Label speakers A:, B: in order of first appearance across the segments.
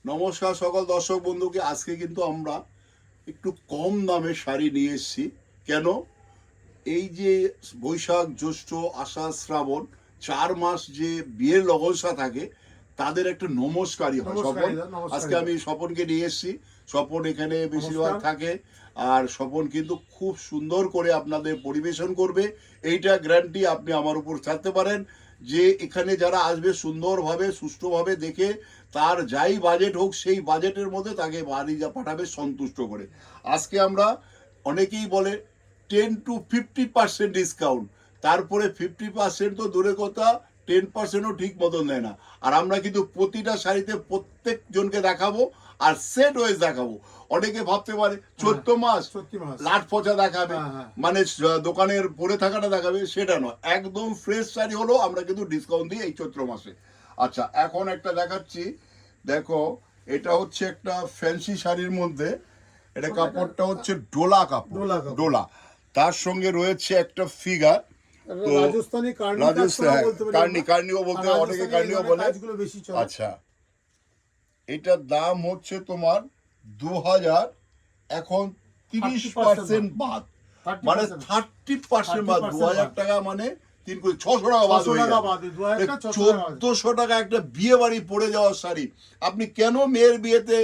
A: নমস্কার সকল দর্শক বন্ধুকে। আজকে কিন্তু আমরা একটু কম দামে শাড়ি নিয়ে এসেছি। কেন? এই যে বৈশাখ জ্যৈষ্ঠ আষাঢ় শ্রাবণ 4 মাস যে বিয়ের লগনসা থাকে তাদের একটা নমস্কারই হয়। স্বপন, আজকে আমি স্বপনকে নিয়ে এসেছি। স্বপন এখানে বেশিরভাগ থাকে, আর স্বপন কিন্তু খুব সুন্দর করে আপনাদের পরিবেশন করবে। এইটা গ্যারান্টি আপনি আমার উপর ছাড়তে পারেন যে এখানে যারা আসবে সুন্দরভাবে সুষ্ঠুভাবে দেখে তার যাই বাজেট হোক সেই বাজেটের মধ্যে তাকে বাড়ি যা পাঠাবে সন্তুষ্ট করে। আজকে আমরা, অনেকেই বলে 10 to 50% ডিসকাউন্ট, তারপরে 50% তো দূরে কথা, 10%ও ঠিক মতন দেয় না। আর আমরা কিন্তু প্রতিটা শাড়িতে প্রত্যেকজনকে দেখাবো আর সেট ওয়াইজ দেখাবো। অনেকে ভাবতে পারে 14 মাস লাট পচা দেখাবে, মানে দোকানের পরে থাকাটা দেখাবে, সেটা নয়। একদম ফ্রেশ শাড়ি হলো আমরা কিন্তু ডিসকাউন্ট দিই এই চৈত্র মাসে। আচ্ছা, এখন একটা দেখাচ্ছি। দেখো, এটা হচ্ছে একটা ফ্যান্সি শাড়ির মধ্যে, এটা কাপড়টা হচ্ছে ডোলা কাপড়, ডোলা। তার সঙ্গে রয়েছে একটা ফিগার, তো
B: রাজস্থানি
A: কার্নিও বলতে, অনেকে কার্নিও বলে। আচ্ছা, এটার দাম হচ্ছে তোমার 2000, এখন 30% বাদ, মানে 30% বাদ। 2000 টাকা মানে 600 টাকা বাদ হয়ে যাবে। 1400 টাকা একটা বিয়ে বাড়ি পড়ে যাওয়ার শাড়ি আপনি কেন মেয়ের বিয়েতে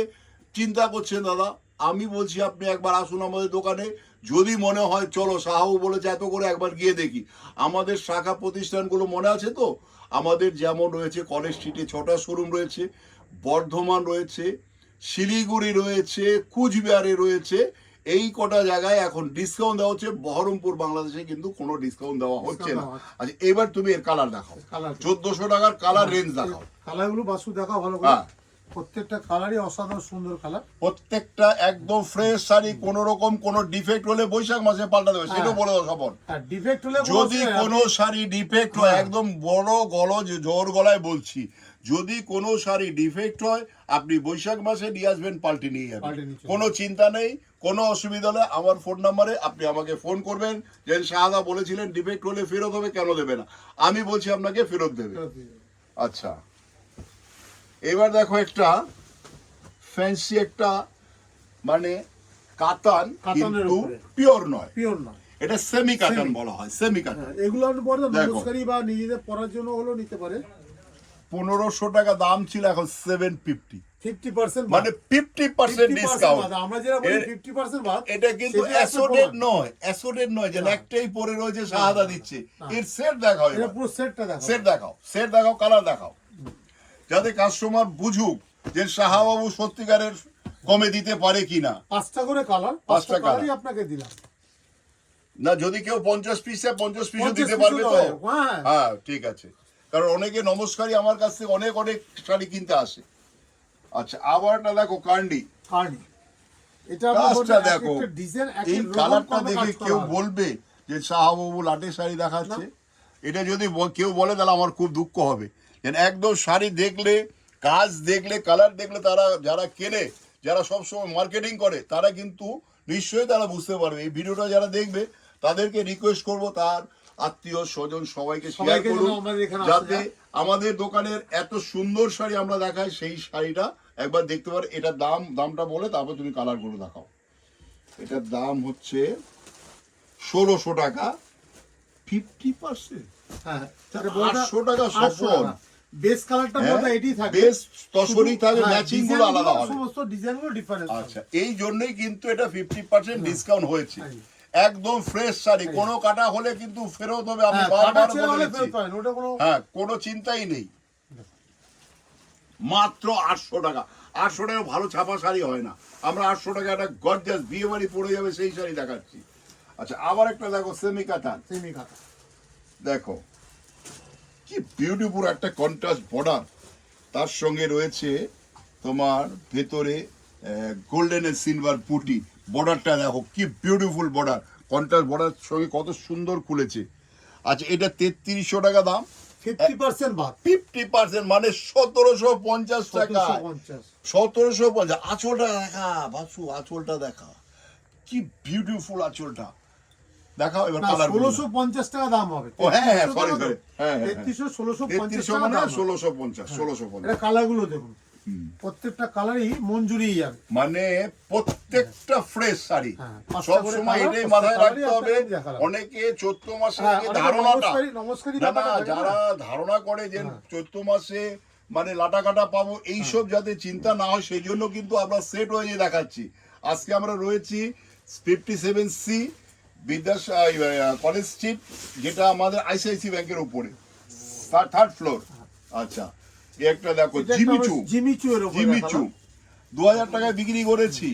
A: চিন্তা করছেন দাদা? আমি বলছি আপনি একবার আসুন আমাদের দোকানে। যদি মনে হয় চলো সাহাবু বলেছে এত করে, একবার গিয়ে দেখি। আমাদের শাখা প্রতিষ্ঠানগুলো মনে আছে তো? আমাদের যেমন রয়েছে কলেজ স্ট্রিটে 6টা শোরুম রয়েছে, বর্ধমান রয়েছে, শিলিগুড়ি রয়েছে, কুচবিহারে রয়েছে। এই কটা জায়গায় এখন ডিসকাউন্ট দেওয়া হচ্ছে। বহরমপুর বাংলাদেশে কিন্তু কোনো ডিসকাউন্ট দেওয়া হচ্ছে না। আচ্ছা, এবার তুমি এর কালার দেখাও। 1400 টাকার কালার রেঞ্জ দেখাও।
B: কালারগুলো বাসু দেখাও ভালো করে। প্রত্যেকটা কালারই অসাধারণ সুন্দর কালার,
A: প্রত্যেকটা একদম ফ্রেশ শাড়ি। কোন রকম কোন ডিফেক্ট হলে বৈশাখ মাসে পাল্টা দেবে, সেটাও বলে দাও স্বপন।
B: ডিফেক্ট হলে
A: যদি কোনো শাড়ি ডিফেক্ট হয়, একদম বড় জোর গলায় বলছি, যদি কোনো শাড়ি ডিফেক্ট হয় আপনি বৈশাখ মাসে নিয়ে আসবেন, পাল্টে নিয়ে যাবেন, কোনো চিন্তা নেই। কোনো অসুবিধা হলে আমার ফোন নাম্বারে আপনি আমাকে ফোন করবেন যে শাহাদা বলেছিলেন ডিফেক্ট হলে ফেরত হবে, কেন দেবে না? আমি বলছি আপনাকে ফেরত দেবে। আচ্ছা, এবার দেখো একটা ফ্যান্সি, একটা মানে কাতান, কিন্তু পিওর নয়, এটা সেমি কাতান বলা হয়, সেমি কাতান।
B: এগুলো আপনি পরে নমস্কারি বা নিজেদের পরার জন্য হলো নিতে পারে।
A: 1500 টাকা দাম ছিল, এখন 750,
B: 50%,
A: মানে 50% ডিসকাউন্ট।
B: আমরা যেটা বলি 50% বাদ।
A: এটা কিন্তু অ্যাসোডেড নয়, অ্যাসোডেড নয় যে একটাই পরে রয়েছে শাহাদা দিচ্ছে। এর সেট দেখাও,
B: এটা পুরো সেটটা দেখাও।
A: সেট দেখাও, সেট দেখাও, কালার দেখাও, যাতে কাস্টমার বুঝুক যে শাহাবাবু সত্যিকারের কমে দিতে পারে কিনা।
B: 5টা করে কালার, 5টা কালারই আপনাকে দিলাম।
A: না, যদি কেউ 50 পিসে 50 পিসও দিতে পারবে তো? হ্যাঁ, ঠিক আছে। কারণ অনেকে নমস্কারই আমার কাছ থেকে অনেক অনেক শাড়ি কিনতে আসে। আচ্ছা, আবার একটা দেখো কার্নি,
B: এটা
A: দেখো, এই কালারটা দেখে কেউ বলবে যে শাহাবাবু লাটের শাড়ি দেখাচ্ছে? এটা যদি কেউ বলে তাহলে আমার খুব দুঃখ হবে। একদম শাড়ি দেখলে, কাজ দেখলে, কালার দেখলে, তারা যারা কেনে, যারা সবসময় মার্কেটিং করে, তারা কিন্তু নিশ্চয়ই তারা বুঝতে পারবে। এই ভিডিওটা যারা দেখবে তাদেরকে রিকোয়েস্ট করব তার আত্মীয় স্বজন সবাইকে শেয়ার করুন, যাতে আমাদের দোকানের এত সুন্দর শাড়ি আমরা দেখাই, সেই শাড়িটা একবার দেখতে পারে। এটার দামটা বলে তারপর তুমি কালার গুলো দেখাও। এটার দাম হচ্ছে 1600 টাকা, 50%, 800 টাকা স্বপন।
B: বেস কালারটা মধ্যে এটাই থাকে,
A: বেস তসরি থাকে, ম্যাচিং গুলো আলাদা হবে,
B: সমস্ত ডিজাইনগুলো ডিফারেন্ট।
A: আচ্ছা, এই জন্যই কিন্তু এটা 50% ডিসকাউন্ট হয়েছে। একদম ফ্রেশ শাড়ি, কোনো কাটা হলে কিন্তু ফেরত হবে। আমি বারবার বলেছি, হ্যাঁ, কোনো চিন্তাই নেই। মাত্র 800 টাকা। 800 টাকা ভালো ছাপা শাড়ি হয় না। আমরা 800 টাকা একটা গর্জাস বিয়ে বাড়ি পড়ে যাবে সেই শাড়ি দেখাচ্ছি। আচ্ছা, আবার একটা দেখো সেমি কাতান, দেখো কি বিউটিফুল একটা কন্ট্রাস্ট বর্ডার, তার সঙ্গে রয়েছে তোমার ভেতরে গোল্ডেন এন্ড সিলভার পুটি। বর্ডারটা দেখো কি বিউটিফুল বর্ডার, কন্ট্রাস্ট বর্ডার সঙ্গে কত সুন্দর খুলেছে। আচ্ছা, এটা 3300 টাকা দাম,
B: 50% বাদ,
A: 50% মানে 1750 টাকা, 1750। আঁচলটা দেখা বাসু, আঁচলটা দেখা কি বিউটিফুল, আঁচলটা দেখাও। এবার কালার
B: 1650 টাকা দাম হবে।
A: ও হ্যাঁ, সরি, হ্যাঁ,
B: 3300, 1650
A: মানে 1650, 1650।
B: এটা কালারগুলো দেখুন, প্রত্যেকটা কালারই মন জুড়িয়ে যাবে।
A: মানে প্রত্যেকটা ফ্রেশ শাড়ি,
B: হ্যাঁ,
A: সব
B: করে
A: সময়
B: colour,
A: এটাই
B: প্রত্যেকটা
A: মাথায়
B: colour-ই
A: রাখতে হবে।
B: আপনার কালার।
A: অনেকে চৈত্র মাসে
B: হ্যাঁ,
A: যে
B: অনেকে
A: ধারণাটা,
B: নমস্কারী
A: না না,
B: ব্যাপারটা থাকে
A: যারা
B: না?
A: ধারণা করে যে
B: হ্যাঁ।
A: চৈত্র মাসে মানে লাটা কাটা পাবো, এইসব যাতে চিন্তা না হয় সেই জন্য কিন্তু আমরা সেট হয়ে দেখাচ্ছি। আজকে আমরা রয়েছি 57C কলেজ স্ট্রিট, যেটা আমাদের আইসিআইসি ব্যাংকের উপরে, থার্ড ফ্লোর। আচ্ছা, এই একটা দেখো
B: এটা একটা
A: জিমিচু,
B: আমরা জিমিচু এর উপরে
A: জিমিচু
B: দেখালাম।
A: 2000 টাকায় বিক্রি করেছি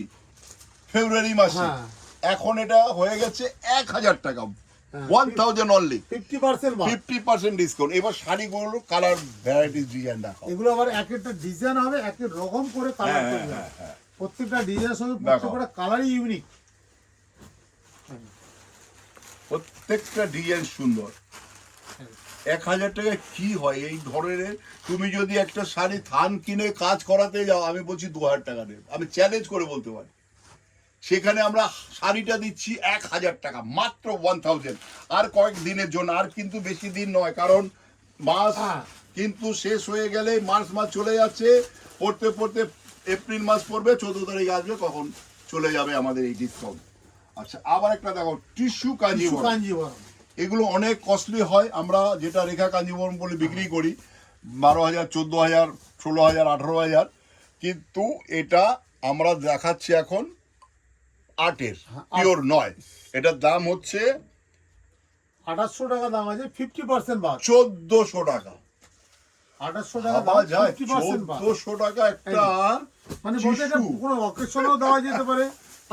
A: ফেব্রুয়ারি মাসে,
B: হ্যাঁ।
A: এখন এটা হয়ে গেছে 1000 টাকা,
B: হ্যাঁ।
A: 1000 অনলি,
B: 50% বাদ।
A: 50% ডিসকাউন্ট। এবার শাড়িগুলো কালার ভ্যারাইটিস ডিজাইন দেখাও।
B: এগুলো আবার এক একটা ডিজাইন হবে, এক এক রকম করে কালার
A: হ্যাঁ,
B: তৈরি
A: হ্যাঁ,
B: হবে।
A: হ্যাঁ।
B: প্রত্যেকটা ডিজাইনের সঙ্গে
A: দেখো।
B: প্রত্যেকটা কালারই ইউনিক।
A: প্রত্যেকটা ডিজাইন সুন্দর। 1000 টাকা কি হয় এই ধরনের? তুমি যদি একটা শাড়ি থান কিনে কাজ করাতে যাও, আমি বলছি 2000 টাকা দেবে, আমি চ্যালেঞ্জ করে বলতে পারি। সেখানে আমরা শাড়িটা দিচ্ছি 1000 টাকা, মাত্র 1000। আর কয়েক দিনের জন্য, আর কিন্তু বেশি দিন নয়, কারণ মাস
B: হ্যাঁ।
A: কিন্তু শেষ হয়ে গেলে মার্চ মাস চলে যাচ্ছে, পড়তে পড়তে এপ্রিল মাস পড়বে, 14 তারিখ আসবে, কখন চলে যাবে আমাদের এই ডিসকাউন্ট। আচ্ছা, আবার একটা দেখো টিস্যু কাঞ্জিবরম।
B: কাঞ্জিবরম।
A: এগুলো অনেক কস্টলি হয়, আমরা যেটা রেখা কাঞ্জিবরম বলে বিক্রি করি 12,000, 14,000, 16,000, 18,000, কিন্তু এটা আমরা দেখাচ্ছি এখন 8-এর, পিওর নয়। এটার দাম হচ্ছে
B: 2800 টাকা দাম আছে, 50% বাদ।
A: 1400 টাকা।
B: 2800 টাকা দাম,
A: ভাবা যায়
B: 50% বাদ।
A: 1400 টাকা একটা
B: মানে বলতে এটা
A: টিস্যু।
B: কোনো অকেশনেও দেওয়া যেতে পারে।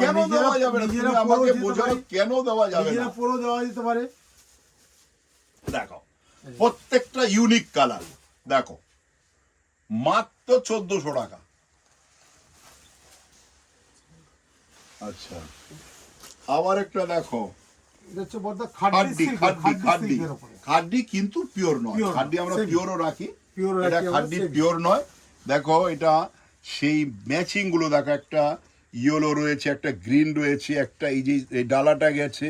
A: কেন দেওয়া যাবে না? তুমি
B: নিজেরা
A: আমাকে
B: পরেও যেতে
A: বোঝাও
B: পারে,
A: কেন দেওয়া যাবে না?
B: নিজেরা পরেও দেওয়া যেতে পারে।
A: দেখো প্রত্যেকটা ইউনিক কালার, দেখো মাত্র 1400 টাকা। আচ্ছা, আবার একটা দেখো
B: এটা হচ্ছে বলতে
A: খাড্ডি, খাড্ডি, খাড্ডি, খাড্ডি কিন্তু পিওর নয়।
B: Pure
A: খাড্ডি আমরা
B: same.
A: পিওরও রাখি,
B: Pure
A: এটা
B: রাখি আমরা,
A: খাড্ডি
B: same.
A: পিওর নয়। দেখো এটা সেই ম্যাচিং গুলো দেখো, একটা ইয়েলো রয়েছে, একটা গ্রিন রয়েছে, একটা এই যে এই ডালাটা গেছে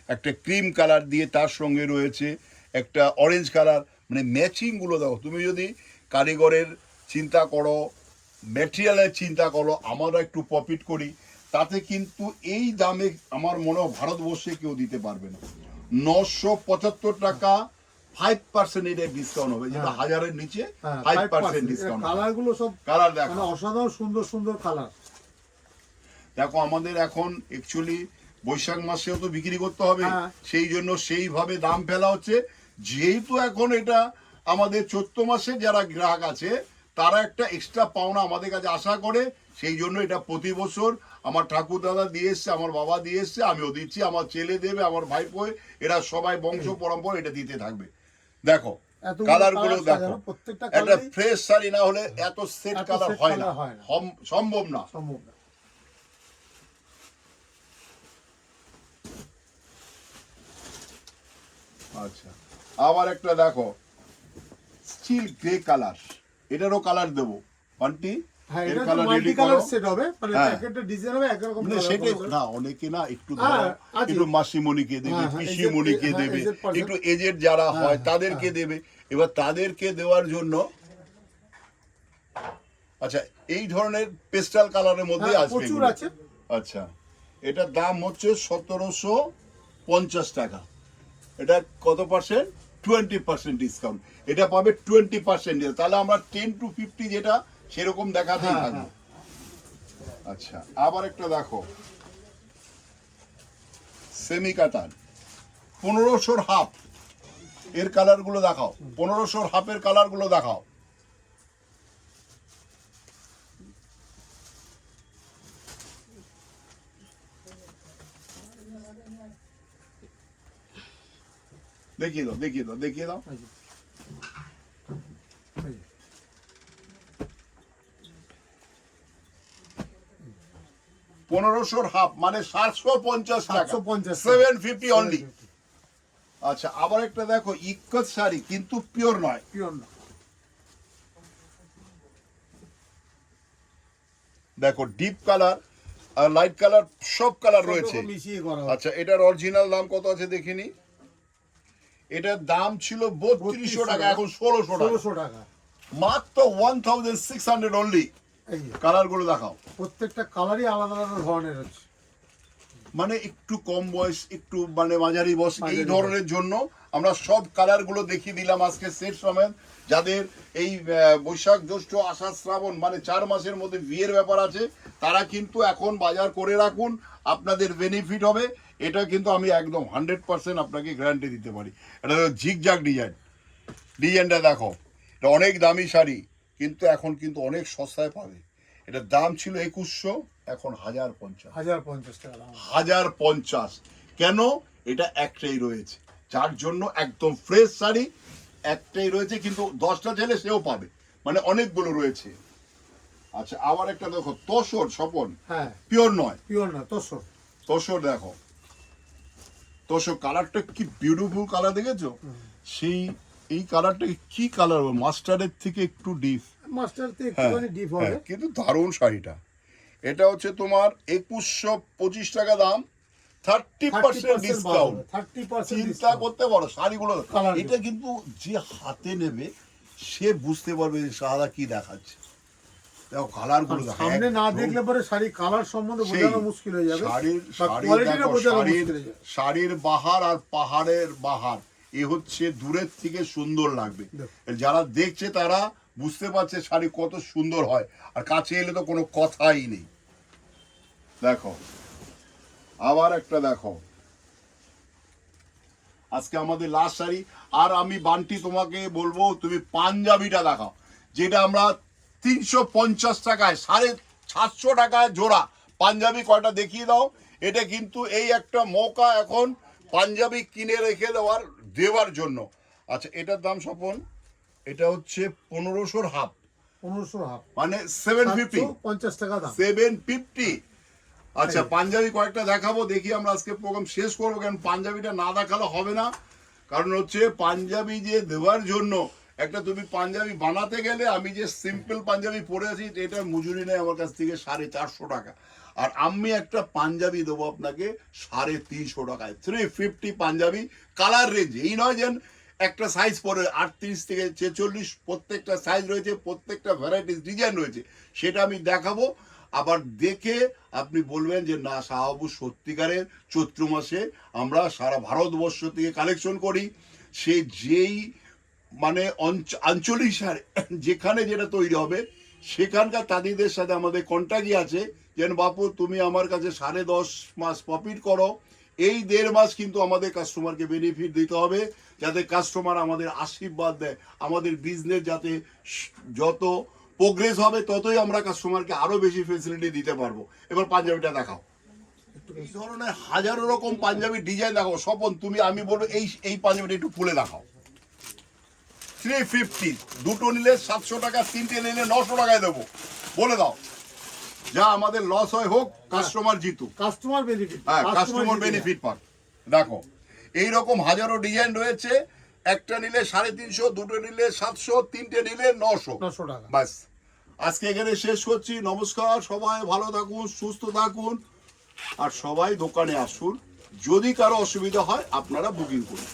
A: একটা ক্রিম কালার দিয়ে, তার সঙ্গে রয়েছে একটা অরেঞ্জ কালার, মানে ম্যাচিং গুলো দেখো। তুমি যদি কারিগরের চিন্তা করো, ম্যাটেরিয়ালের চিন্তা করো, আমরা একটু প্রফিট করি, তাতে কিন্তু এই দামে আমার মনে হয় ভারতবর্ষে কেউ দিতে পারবে না। 975 টাকা 5% এর ডিসকাউন্ট হবে, যেটা 1000-এর নিচে 5% ডিসকাউন্ট।
B: কালার গুলো সব
A: কালার দেখো,
B: মানে অসাধারণ সুন্দর সুন্দর কালার।
A: দেখো আমাদের এখন অ্যাকচুয়ালি বৈশাখ মাসেও তো বিক্রি করতে হবে,
B: হ্যাঁ।
A: সেই জন্য সেইভাবে দাম ফেলা হচ্ছে। যেহেতু এখন এটা আমাদের চৈত্র মাসে যারা গ্রাহক আছে, তারা একটা এক্সট্রা পাওনা আমাদের কাছে আশা করে, সেই জন্য এটা প্রতি বছর আমার ঠাকুর দাদা দিয়ে এসছে, আমার বাবা দিয়ে এসছে, আমিও দিচ্ছি, আমার ছেলে দেবে, আমার ভাইপো, এরা সবাই বংশ পরম্পরা এটা দিতে থাকবে। দেখো
B: এতগুলো
A: কালার গুলো
B: colour
A: দেখো,
B: সাজানো, প্রত্যেকটা
A: একটা
B: কালারই
A: ফ্রেশ শাড়ি না হলে এত সেট
B: এত
A: কালার
B: set
A: হয় না,
B: colour হয় না।
A: সম্ভব না।
B: সম্ভব না।
A: আচ্ছা, আবার একটা দেখো স্টিল গ্রে কালার, এটারও কালার দেবো বান্টি,
B: হ্যাঁ,
A: এর
B: এটা তো
A: কালার
B: মাল্টি
A: রেডি করো।
B: কালার সেট হবে, মানে
A: হ্যাঁ।
B: এক একটা ডিজাইন হবে, এক রকম
A: মানে
B: colour
A: সেটাই
B: হবে।
A: না, অনেকে না একটু
B: হ্যাঁ,
A: ধরো
B: আছে।
A: একটু মাসিমণিকে দেবে,
B: হ্যাঁ, হ্যাঁ,
A: পিসিমণিকে
B: aged-
A: দেবে,
B: aged person।
A: একটু এজেড যারা
B: হ্যাঁ,
A: হয়
B: হ্যাঁ,
A: তাদেরকে দেবে। এবার তাদেরকে দেওয়ার জন্য আচ্ছা এই ধরনের পেস্টাল কালারের মধ্যে
B: হ্যাঁ,
A: আসবে
B: প্রচুর
A: এগুলো।
B: আছে।
A: আচ্ছা, এটার দাম হচ্ছে 1750 টাকা। এটা কত পার্সেন্ট? 20% ডিসকাউন্ট। এটা পাবে 20%, তাহলে আমরা 10 to 50 যেটা সেরকম দেখাতেই
B: হ্যাঁ,
A: থাকবো। আচ্ছা, আবার একটা দেখো সেমি কাতান 1500 হাফ, এর কালার গুলো দেখাও, 1500 হাফের কালার গুলো দেখাও। দেখিয়ে দাও, দেখিয়ে দাও, দেখিয়ে দাও।
B: এই যে। এই যে।
A: 1500 হাফ মানে 750 টাকা,
B: 750
A: 750 অনলি। আচ্ছা, আবার একটা দেখো ইক্কত শাড়ি, কিন্তু পিওর নয়,
B: পিওর না।
A: দেখো ডিপ কালার আর লাইট কালার সব কালার রয়েছে।
B: সব রকম মিশিয়ে করা হবে।
A: আচ্ছা, এটার অরিজিনাল দাম কত আছে দেখিনি। এটার দাম ছিল 3200 টাকা, এখন 1600 টাকা,
B: 1600 টাকা।
A: মাত্র 1600 অনলি।
B: এই যে
A: কালারগুলো দেখাও।
B: প্রত্যেকটা কালারই আলাদা আলাদা ধরনের আছে।
A: মানে একটু কম বয়স, একটু মানে মাঝারি বয়স, এই
B: মাঝারি
A: ধরনের জন্য আমরা সব কালারগুলো দেখিয়ে দিলাম আজকে সেট সমেত। যাদের এই বৈশাখ জ্যৈষ্ঠ আষাঢ় শ্রাবণ মানে 4 মাসের মধ্যে বিয়ের ব্যাপার আছে, তারা কিন্তু এখন বাজার করে রাখুন, আপনাদের বেনিফিট হবে। এটা কিন্তু আমি একদম 100% আপনাকে গ্যারান্টি দিতে পারি। এটা ঝিকঝাক ডিজাইনটা দেখো, এটা অনেক দামি শাড়ি, কিন্তু এখন কিন্তু অনেক সস্তায় পাবে। এটার দাম ছিল 2100, এখন 1050
B: টাকা দাম।
A: 1050। কেন? এটা একটাই রয়েছে, যার জন্য একদম ফ্রেশ শাড়ি একটাই রয়েছে, কিন্তু 10টা ছেলে সেও পাবে, মানে অনেকগুলো রয়েছে। আচ্ছা, আবার একটা দেখো তোসর স্বপন,
B: হ্যাঁ
A: পিওর নয়,
B: পিওর না, তোসর।
A: তোসর দেখো, তোসর কালারটা কি বিউটিফুল কালার, দেখেছো? সেই এই কালারটা কি কালার, মাস্টারের থেকে একটু ডিপ,
B: মাস্টার তো একটুখানি ডিপ হবে।
A: কিন্তু দারুণ শাড়িটা। এটা হচ্ছে তোমার 2125 টাকা দাম, 30% ডিসকাউন্ট।
B: 30%
A: চিন্তা করতে পারো শাড়িগুলো।
B: Colour
A: এটা কিন্তু যে হাতে নেবে সে বুঝতে পারবে যে শাড়িটা কি দেখাচ্ছে। দেখো কালার গুলো দেখো,
B: সামনে না
A: একদম
B: দেখলে পরে শাড়ি কালার সম্বন্ধে
A: সেই
B: বোঝানো মুশকিল হয়ে যাবে,
A: শাড়ির
B: বা
A: শাড়ি
B: কোয়ালিটিটা
A: দেখো,
B: বোঝানো
A: শাড়ির
B: মুশকিল হয়ে যাবে।
A: শাড়ির বাহার আর পাহাড়ের বাহার, এ হচ্ছে দূরের থেকে সুন্দর লাগবে।
B: দেখো।
A: যারা দেখছে তারা বুঝতে পারছে শাড়ি কত সুন্দর হয়, আর কাছে এলে তো কোনো কথাই নেই। দেখো আবার একটা দেখো, আজকে আমাদের লাস্ট শাড়ি। আর আমি বান্টি তোমাকে বলবো, তুমি পাঞ্জাবিটা দেখাও, যেটা আমরা 350 টাকায় 750 টাকায় জোড়া পাঞ্জাবি কয়টা দেখিয়ে দাও। এটা কিন্তু এই একটা মৌকা এখন পাঞ্জাবি কিনে রেখে দেওয়ার জন্য। আচ্ছা, এটার দাম স্বপন, এটা হচ্ছে 1500 হাফ,
B: 1500 হাফ,
A: মানে 750
B: 750 টাকা দাম।
A: 750। আচ্ছা, পাঞ্জাবি কয়েকটা দেখাবো, দেখি আমরা আজকে প্রোগ্রাম শেষ করবো, কারণ পাঞ্জাবিটা না দেখালে হবে না। কারণ হচ্ছে পাঞ্জাবি যে দেওয়ার জন্য, একটা তুমি পাঞ্জাবি বানাতে গেলে, আমি যে সিম্পল পাঞ্জাবি পরে আছি এটার মজুরি নেই আমার কাছ থেকে 450 টাকা, আর আমি একটা পাঞ্জাবি দেবো আপনাকে 350 টাকায়। 350 পাঞ্জাবি, কালার রেঞ্জ এই নয় যে একটা সাইজ পরে 38 থেকে 46, প্রত্যেকটা সাইজ রয়েছে, প্রত্যেকটা ভ্যারাইটিস ডিজাইন রয়েছে, সেটা আমি দেখাবো। আবার দেখে আপনি বলবেন যে না, শাহবাবু সত্যিকারের চৈত্র মাসে আমরা সারা ভারতবর্ষ থেকে কালেকশন করি। সে যেই মানে আঞ্চলিক শাড়ি যেখানে যেটা তৈরি হবে, সেখানকার তাঁতিদের সাথে আমাদের কন্ট্যাক্টই আছে, যেন বাপু তুমি আমার কাছে 10.5 মাস প্রফিট করো, এই 1.5 মাস কিন্তু আমাদের কাস্টমারকে বেনিফিট দিতে হবে, যাতে কাস্টমার আমাদের আশীর্বাদ দেয়, আমাদের বিজনেস যাতে যত প্রোগ্রেস হবে ততই আমরা কাস্টমারকে আরো বেশি ফেসিলিটি দিতে পারবো। এবার পাঞ্জাবিটা দেখাও, এই ধরনের হাজারো রকম পাঞ্জাবি ডিজাইন দেখাও। স্বপন তুমি, আমি বলবো এই পাঞ্জাবিটা একটু খুলে দেখাও। 350, দুটো নিলে 700 টাকা, তিনটে নিলে 900 টাকায় দেবো, বলে দাও। যা আমাদের লস হয় হোক, কাস্টমার জিতুক,
B: কাস্টমার বেনিফিট,
A: হ্যাঁ কাস্টমার বেনিফিট পাক। দেখো এইরকম হাজারো ডিজাইন রয়েছে, একটা নিলে 350, দুটো নিলে 700, তিনটে নিলে 900
B: টাকা।
A: বাস, আজকে এখানে শেষ করছি। নমস্কার, সবাই ভালো থাকুন, সুস্থ থাকুন, আর সবাই দোকানে আসুন। যদি কারো অসুবিধা হয় আপনারা বুকিং করুন।